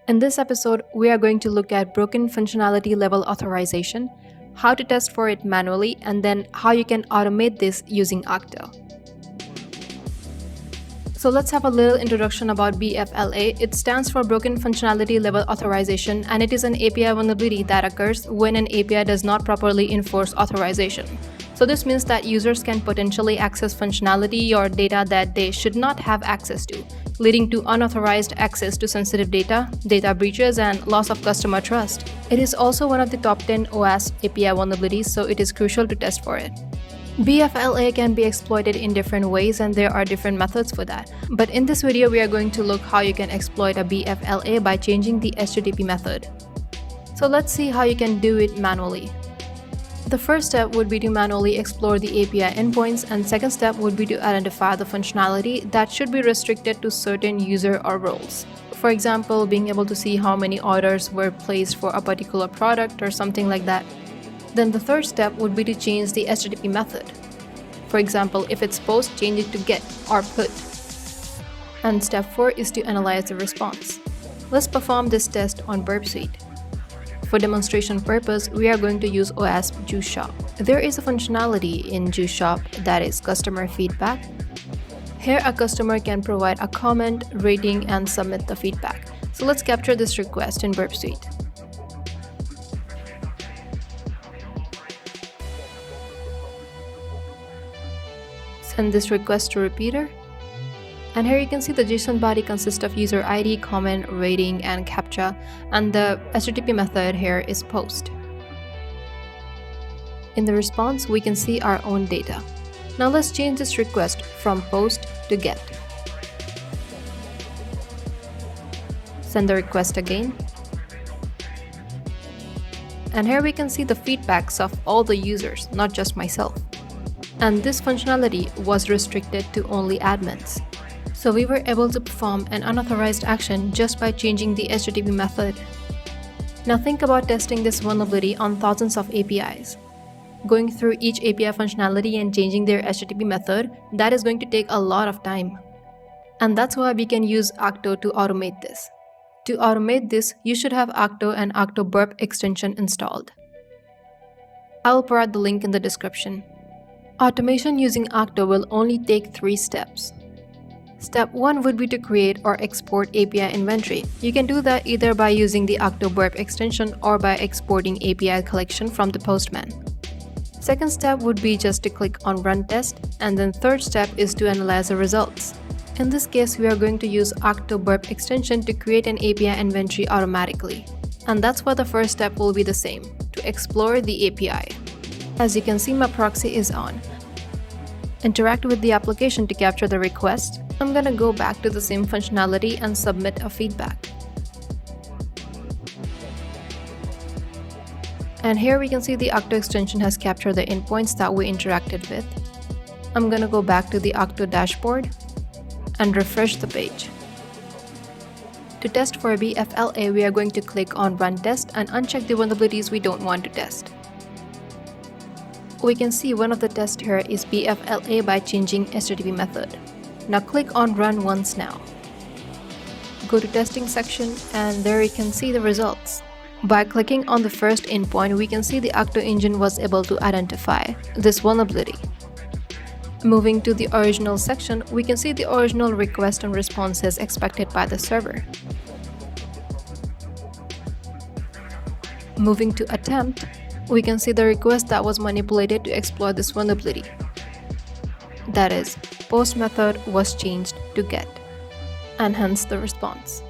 In this episode, we are going to look at Broken Functionality Level Authorization, how to test for it manually, and then how you can automate this using Akto. So let's have a little introduction about BFLA. It stands for Broken Functionality Level Authorization, and it is an API vulnerability that occurs when an API does not properly enforce authorization. So this means that users can potentially access functionality or data that they should not have access to, leading to unauthorized access to sensitive data, data breaches, and loss of customer trust. It is also one of the top 10 OWASP API vulnerabilities, so it is crucial to test for it. BFLA can be exploited in different ways, and there are different methods for that. But in this video, we are going to look how you can exploit a BFLA by changing the HTTP method. So let's see how you can do it manually. The first step would be to manually explore the API endpoints, and second step would be to identify the functionality that should be restricted to certain user or roles. For example, being able to see how many orders were placed for a particular product or something like that. Then the third step would be to change the HTTP method. For example, if it's post, change it to get or put. And step 4 is to analyze the response. Let's perform this test on Burp Suite. For demonstration purpose, we are going to use OWASP Juice Shop. There is a functionality in Juice Shop that is customer feedback. Here, a customer can provide a comment, rating, and submit the feedback. So let's capture this request in Burp Suite. Send this request to repeater. And here you can see the JSON body consists of user ID, comment, rating, and CAPTCHA, and the HTTP method here is post. In the response, we can see our own data. Now let's change this request from post to get. Send the request again. And here we can see the feedbacks of all the users, not just myself. And this functionality was restricted to only admins. So we were able to perform an unauthorized action just by changing the HTTP method. Now think about testing this vulnerability on thousands of APIs. Going through each API functionality and changing their HTTP method, that is going to take a lot of time. And that's why we can use Akto to automate this. To automate this, you should have Akto and Akto Burp extension installed. I will provide the link in the description. Automation using Akto will only take 3 steps. Step 1 would be to create or export API inventory. You can do that either by using the Akto Burp extension or by exporting API collection from the Postman. Second step would be just to click on Run Test, and then third step is to analyze the results. In this case, we are going to use Akto Burp extension to create an API inventory automatically. And that's why the first step will be the same, to explore the API. As you can see, my proxy is on. Interact with the application to capture the request. I'm gonna go back to the same functionality and submit a feedback. And here we can see the Akto extension has captured the endpoints that we interacted with. I'm gonna go back to the Akto dashboard and refresh the page. To test for BFLA, we are going to click on Run Test and uncheck the vulnerabilities we don't want to test. We can see one of the tests here is BFLA by changing HTTP method. Now click on Run Once now. Go to Testing section, and there you can see the results. By clicking on the first endpoint, we can see the Akto engine was able to identify this vulnerability. Moving to the original section, we can see the original request and responses expected by the server. Moving to Attempt, we can see the request that was manipulated to exploit this vulnerability. That is, post method was changed to get, and hence the response.